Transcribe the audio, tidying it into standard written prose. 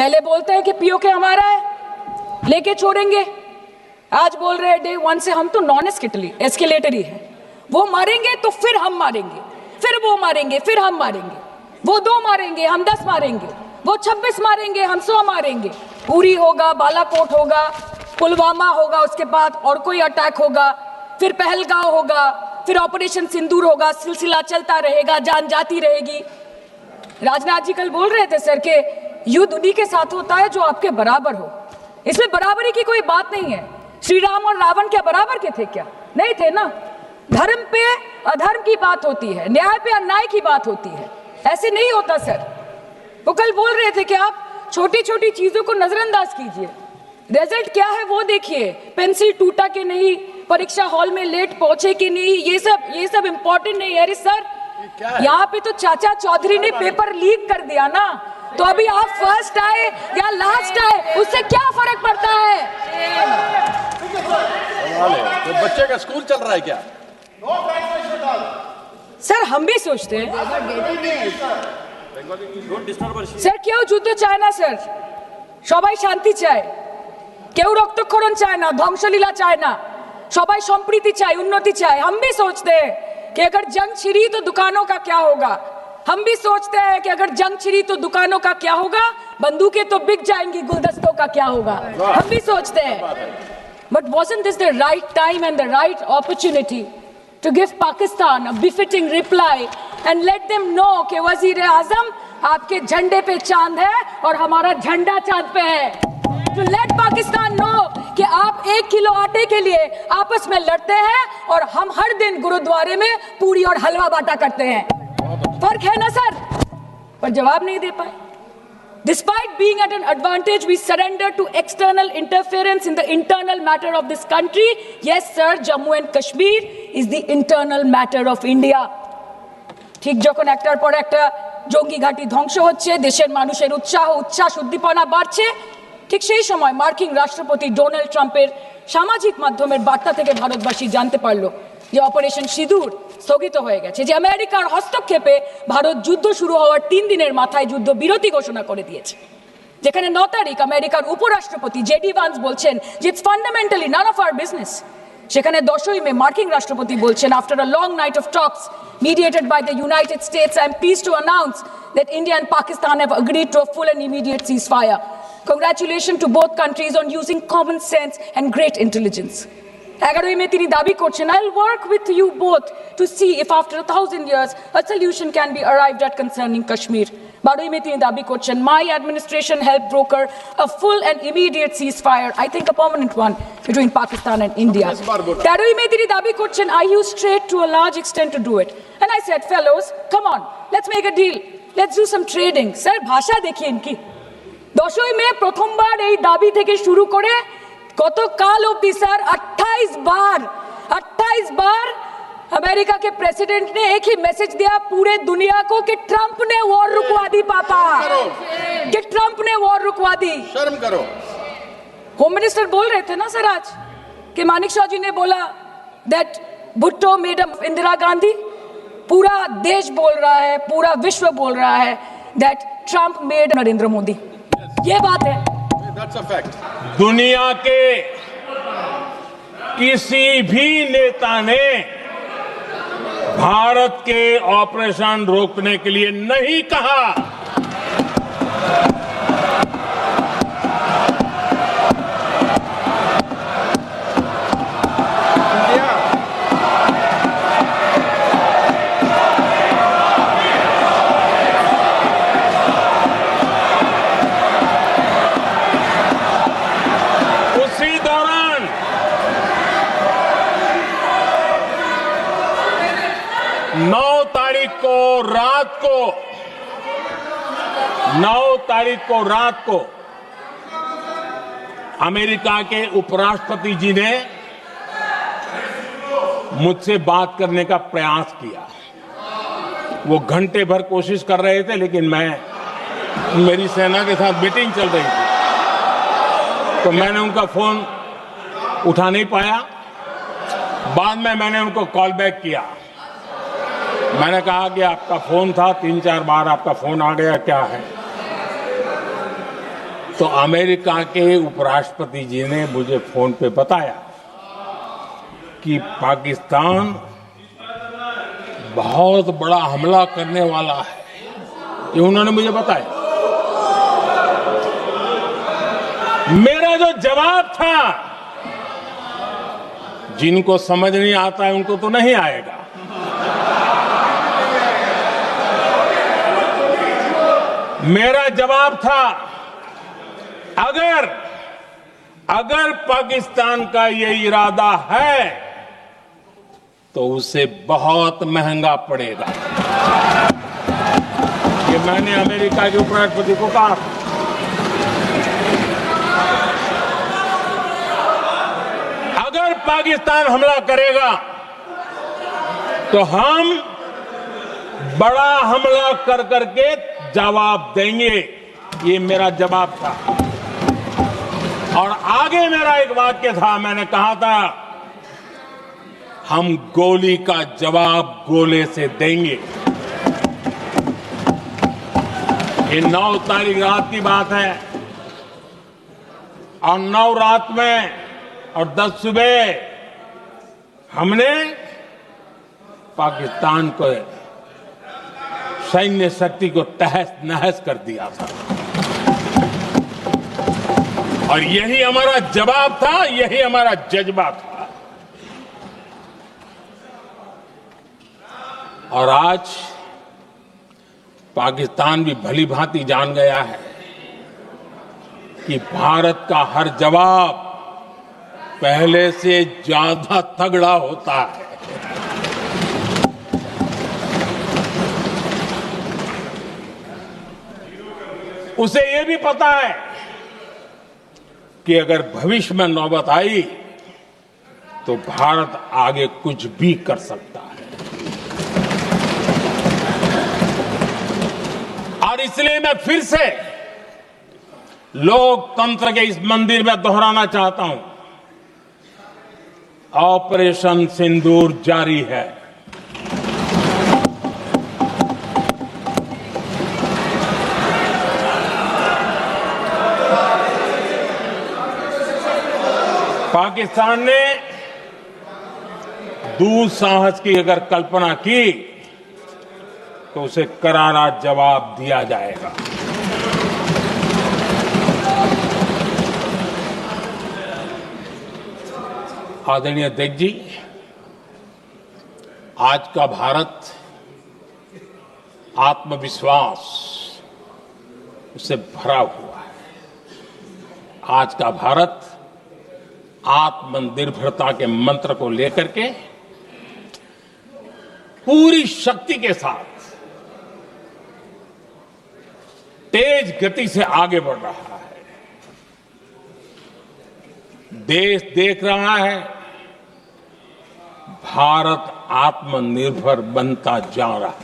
पहले बोलते हैं कि पीओके हमारा है, लेके छोड़ेंगे। आज बोल रहे हैं डे 1 से हम तो नॉन एस्केलेटरी है। वो मारेंगे तो फिर हम मारेंगे, फिर वो मारेंगे, फिर हम मारेंगे। वो 2 मारेंगे, हम 10 मारेंगे। वो 26 मारेंगे, हम 100 मारेंगे। उरी होगा, बालाकोट होगा, पुलवामा होगा, उसके बाद और कोई अटैक होगा, फिर पहलगांव होगा, फिर ऑपरेशन सिंदूर होगा। सिलसिला चलता रहेगा, जान जाती रहेगी। राजनाथ जी कल बोल रहे थे सर के युद्ध उन्हीं के साथ होता है जो आपके बराबर हो। इसमें बराबरी की कोई बात नहीं है। श्री राम और रावण क्या बराबर के थे क्या? नहीं थे ना। धर्म पे अधर्म की बात होती है, न्याय पे अन्याय की बात होती है। ऐसे नहीं होता सर। वो कल बोल रहे थे कि आप छोटी छोटी चीजों को नजरअंदाज कीजिए, रिजल्ट क्या है वो देखिए। पेंसिल टूटा कि नहीं, परीक्षा हॉल में लेट पहुंचे कि नहीं, ये सब इंपॉर्टेंट नहीं है। अरे सर, यहाँ पे तो चाचा चौधरी ने पेपर लीक कर दिया ना, तो अभी आप फर्स्ट आए या लास्ट आए उससे क्या फर्क पड़ता है? तो बच्चे का स्कूल चल रहा है क्या? सर हम भी सोचते हैं স্যার কেউ যুদ্ধ চায় না স্যার, সবাই শান্তি চায়। কেউ রক্তক্ষরণ চায় না, ধ্বংসলীলা চায় না, সবাই সম্প্रीति চায়, उन्नति चाहे। हम भी सोचते हैं कि अगर जंग छिड़ी तो दुकानों का क्या होगा। हम भी सोचते हैं कि अगर जंग छिड़ी तो दुकानों का क्या होगा, बंदूकें तो बिक जाएंगी, गुलदस्तों का क्या होगा। हम भी सोचते हैं, but wasn't this the right time and the right opportunity to give Pakistan a befitting reply and let them know कि वज़ीर-ए-आज़म आपके झंडे पे चांद है और हमारा झंडा चांद पे है। To let Pakistan know कि आप 1 किलो आटे के लिए आपस में लड़ते हैं और हम हर दिन गुरुद्वारे में पूरी और हलवा बांटा करते हैं। फर्क है ना सर? पर जवाब नहीं दे पाए। Despite being at an advantage, we surrender to external interference in the internal matter of this country. Yes, sir, Jammu and Kashmir is the internal matter of India. ঠিক যখন একটার পর একটা জঙ্গি ঘাঁটি ধ্বংস হচ্ছে, দেশের মানুষের উচ্ছ্বাস উদ্দীপনা বাড়ছে, ঠিক সেই সময় মার্কিন রাষ্ট্রপতি ডোনাল্ড ট্রাম্পের সামাজিক মাধ্যমের বার্তা থেকে ভারতবাসী জানতে পারলো যে অপারেশন সিঁদুর স্থগিত হয়ে গেছে, যে আমেরিকার হস্তক্ষেপে ভারত যুদ্ধ শুরু হওয়ার 3 দিনের মাথায় যুদ্ধ বিরতি ঘোষণা করে দিয়েছে। যেখানে 9 তারিখ আমেরিকার উপরাষ্ট্রপতি জেডি ভান্স বলছেন যে it's fundamentally none of our business. সেখানে 10ই মে মার্কিন রাষ্ট্রপতি বলছেন, after a long night of talks mediated by the United States, I am pleased to announce that India and Pakistan have agreed to a full and immediate ceasefire. Congratulations to both countries on using common sense and great intelligence. 11ই মে তিনি দাবি করছেন, I'll work with you both to see if after 1000 years a solution can be arrived at concerning Kashmir. 12ই মে তিনি দাবি করছেন, my administration helped broker a full and immediate ceasefire, I think a permanent one, between Pakistan and India. 13ই মে তিনি দাবি করছেন, I used trade to a large extent to do it. And I said, fellows, come on, let's make a deal. Let's do some trading. Sir, ভাষা দেখিয়ে ইনকি 10ই মে প্রথমবার এই দাবি থেকে শুরু করে গতকাল অবধি স্যার 28 बार अमेरिका के प्रेसिडेंट ने एक ही मैसेज दिया पूरे दुनिया को कि ट्रंप ने वॉर रुकवा दी पापा, कि ट्रंप ने वॉर रुकवा दी। शर्म करो। होम मिनिस्टर बोल रहे थे ना सर आज कि मानिक शाह जी ने बोला दैट भुट्टो मेड इंदिरा गांधी। पूरा देश बोल रहा है, पूरा विश्व बोल रहा है that Trump made Narendra Modi. ये बात है, That's a fact. दुनिया के किसी भी नेता ने भारत के ऑपरेशन रोकने के लिए नहीं कहा। उसी दौरान 9 तारीख को रात को अमेरिका के उपराष्ट्रपति जी ने मुझसे बात करने का प्रयास किया। वो घंटे भर कोशिश कर रहे थे, लेकिन मेरी सेना के साथ मीटिंग चल रही थी, तो मैंने उनका फोन उठा नहीं पाया। बाद में मैंने उनको कॉल बैक किया। मैंने कहा कि आपका फोन था, 3-4 बार आपका फोन आ गया, क्या है? तो अमेरिका के उपराष्ट्रपति जी ने मुझे फोन पे बताया कि पाकिस्तान बहुत बड़ा हमला करने वाला है, ये उन्होंने मुझे बताया। मेरा जो जवाब था, जिनको समझ नहीं आता है उनको तो नहीं आएगा, मेरा जवाब था अगर पाकिस्तान का ये इरादा है तो उसे बहुत महंगा पड़ेगा। ये मैंने अमेरिका के उपराष्ट्रपति को कहा। अगर पाकिस्तान हमला करेगा तो हम बड़ा हमला कर करके जवाब देंगे, ये मेरा जवाब था। और आगे मेरा एक वाक्य था, मैंने कहा था हम गोली का जवाब गोले से देंगे। ये 9 तारीख रात की बात है और 9 रात में और 10 सुबह हमने पाकिस्तान को सैन्य शक्ति को तहस नहस कर दिया था। और यही हमारा जवाब था, यही हमारा जज्बा था। और आज पाकिस्तान भी भली भांति जान गया है कि भारत का हर जवाब पहले से ज्यादा तगड़ा होता है। उसे यह भी पता है कि अगर भविष्य में नौबत आई तो भारत आगे कुछ भी कर सकता है। और इसलिए मैं फिर से लोकतंत्र के इस मंदिर में दोहराना चाहता हूं, ऑपरेशन सिंदूर जारी है। पाकिस्तान ने दुस्साहस की अगर कल्पना की तो उसे करारा जवाब दिया जाएगा। आदरणीय अध्यक्ष जी, आज का भारत आत्मविश्वास से भरा हुआ है। आज का भारत आत्मनिर्भरता के मंत्र को लेकर के पूरी शक्ति के साथ तेज गति से आगे बढ़ रहा है। देश देख रहा है भारत आत्मनिर्भर बनता जा रहा है।